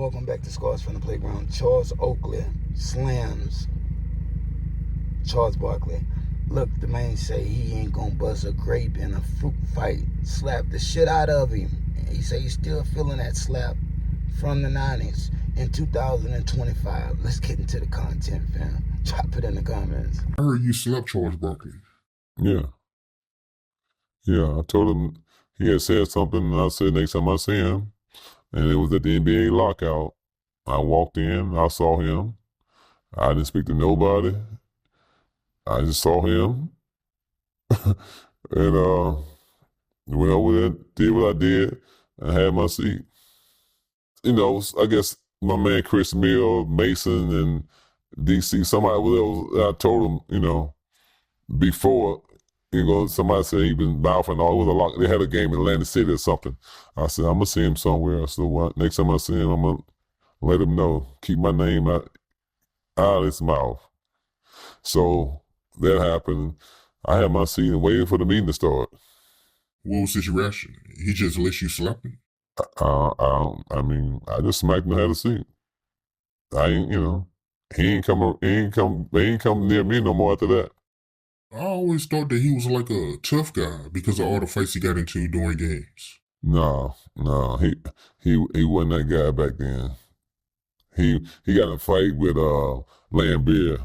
Welcome back to Scars from the Playground. Charles Oakley slams Charles Barkley. Look, the man say he ain't gonna bust a grape in a fruit fight. Slap the shit out of him. He say he's still feeling that slap from the 90s in 2025. Let's get into the content, fam. Drop it in the comments. I heard you slapped Charles Barkley. Yeah, I told him he had said something, and I said next time I see him, and it was at the NBA lockout. I walked in, I saw him. I didn't speak to nobody. I just saw him, and went over there, did what I did, and had my seat. You know, I guess my man Chris Mill, Mason, and DC, somebody was. I told him, you know, before. You know, somebody said he been mouthing all. It was a lot. They had a game in Atlantic City or something. I said, I'm gonna see him somewhere. So next time I see him, I'm gonna let him know. Keep my name out of his mouth. So that happened. I had my seat and waited for the meeting to start. What was his reaction? He just let you slap him? I mean, I just smacked him and had a seat. I ain't, you know, he ain't come near me no more after that. I always thought that he was like a tough guy because of all the fights he got into during games. No, he wasn't that guy back then. He got in a fight with Lambeer,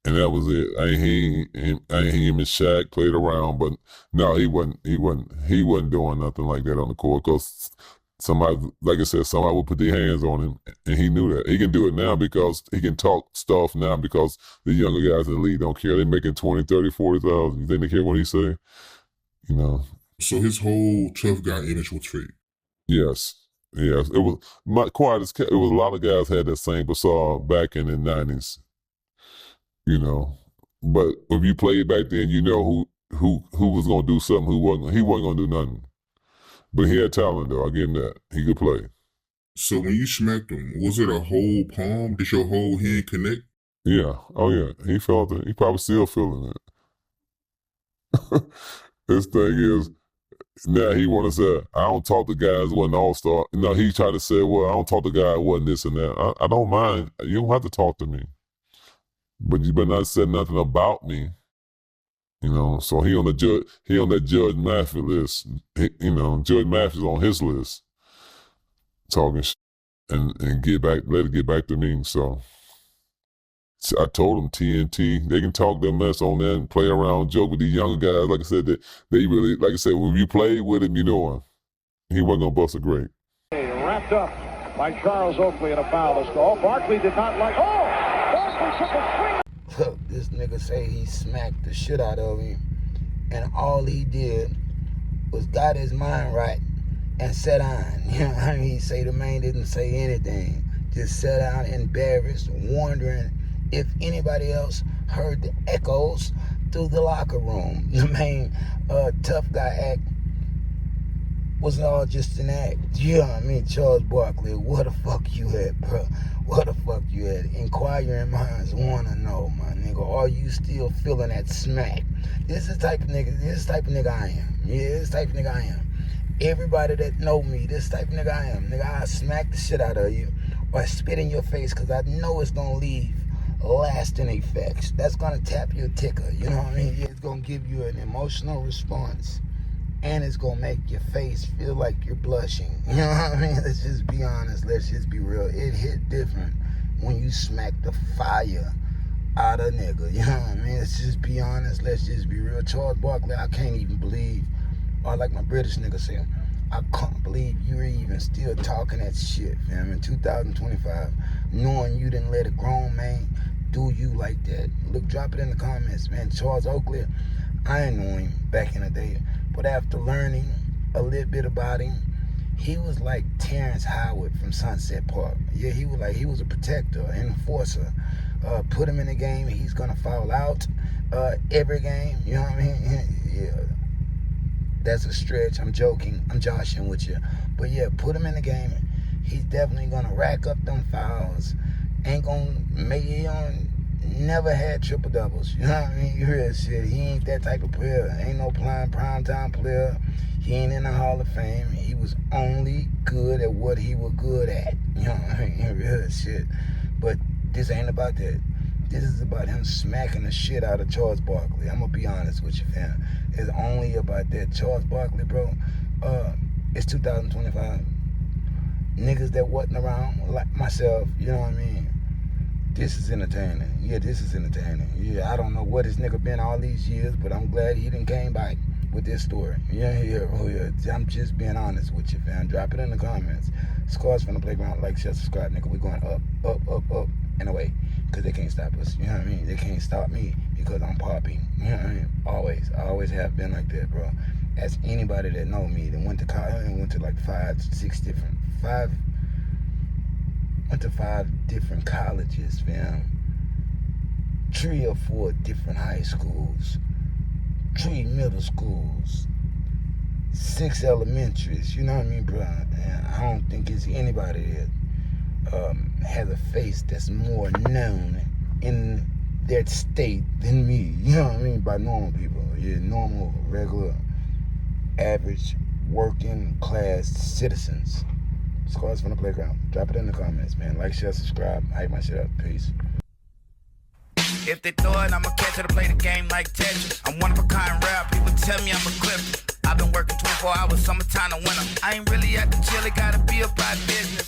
and that was it. I ain't him and Shaq played around, but no, he wasn't doing nothing like that on the court. Cause somebody, like I said, somebody would put their hands on him, and he knew that. He can do it now because he can talk stuff now because the younger guys in the league don't care. They're making 20, 30, 40,000. You think they care what he say? You know. So his whole tough guy image was fake. Yes. It was quiet as kept. It was a lot of guys had that same facade back in the 90s. You know, but if you played back then, you know who was gonna do something, he wasn't gonna do nothing. But he had talent, though. I give him that. He could play. So when you smacked him, was it a whole palm? Did your whole hand connect? Yeah. Oh, yeah. He felt it. He probably still feeling it. This thing is, now he want to say, I don't talk to guys who wasn't all-star. No, he tried to say, well, I don't talk to guys who wasn't this and that. I don't mind. You don't have to talk to me. But you better not say nothing about me. You know, so he on that Judge Matthews list. Judge Matthews on his list, talking shit and let it get back to me. So I told him TNT, they can talk their mess on there and play around, joke with these younger guys. Like I said, they really, like I said, when you played with him, you know him. He wasn't gonna bust a grape. Wrapped up by Charles Oakley in a foul. Let's go. Barkley did not like. Barkley took a swing. Look, this nigga say he smacked the shit out of him, and all he did was got his mind right and sat down. You know what I mean? He say the man didn't say anything, just sat down embarrassed, wondering if anybody else heard the echoes through the locker room. The main tough guy act was all just an act. You know what I mean? Charles Barkley, what the fuck you had, bro? What the fuck you had? Inquiring minds want to know, my nigga. Are you still feeling that smack? This is the type of nigga I am. Yeah, this type of nigga I am. Everybody that know me, this type of nigga I am. Nigga, I smack the shit out of you or spit in your face because I know it's going to leave lasting effects. That's going to tap your ticker. You know what I mean? It's going to give you an emotional response. And it's going to make your face feel like you're blushing. You know what I mean? Let's just be honest. Let's just be real. It hit different when you smack the fire out of nigga. You know what I mean? Let's just be honest. Let's just be real. Charles Barkley, I can't even believe, or like my British nigga say, I can't believe you're even still talking that shit, fam, in 2025, knowing you didn't let a grown man do you like that. Look, drop it in the comments, man. Charles Oakley, I ain't know him back in the day, but after learning a little bit about him, he was like Terrence Howard from Sunset Park. Yeah, he was a protector, an enforcer. Put him in the game, he's gonna foul out every game. You know what I mean? Yeah, that's a stretch. I'm joking. I'm joshing with you, but yeah, put him in the game. He's definitely gonna rack up them fouls. Ain't gonna make it on. Never had triple doubles. You know what I mean? You hear that shit. He ain't that type of player. Ain't no prime time player. He ain't in the Hall of Fame. He was only good at what he was good at. real shit. But this ain't about that. This is about him smacking the shit out of Charles Barkley. I'm gonna be honest with you, fam. It's only about that. Charles Barkley, bro. It's 2025. Niggas that wasn't around, like myself, you know what I mean? This is entertaining. Yeah, this is entertaining. Yeah, I don't know what this nigga been all these years, but I'm glad he didn't came back with this story. Yeah. I'm just being honest with you, fam. Drop it in the comments. Scores from the playground. Like, share, subscribe, nigga. We going up, and away. Because they can't stop us. You know what I mean? They can't stop me because I'm popping. You know what I mean? Always. I always have been like that, bro. Ask anybody that know me that went to college and went to like 5 different colleges, fam. 3 or 4 different high schools. 3 middle schools. 6 elementaries. You know what I mean, bro? And I don't think it's anybody that has a face that's more known in that state than me. You know what I mean? By normal people. Yeah, normal, regular, average, working class citizens. Scores from the playground. Drop it in the comments, man. Like, share, subscribe. Hype my shit up. Peace. If they throw it, I'ma catch it to play the game like Tetris. I'm one of a kind rap. People tell me I'm a clip. I've been working 24 hours, summertime to winter. I ain't really at the chill, it gotta be about business.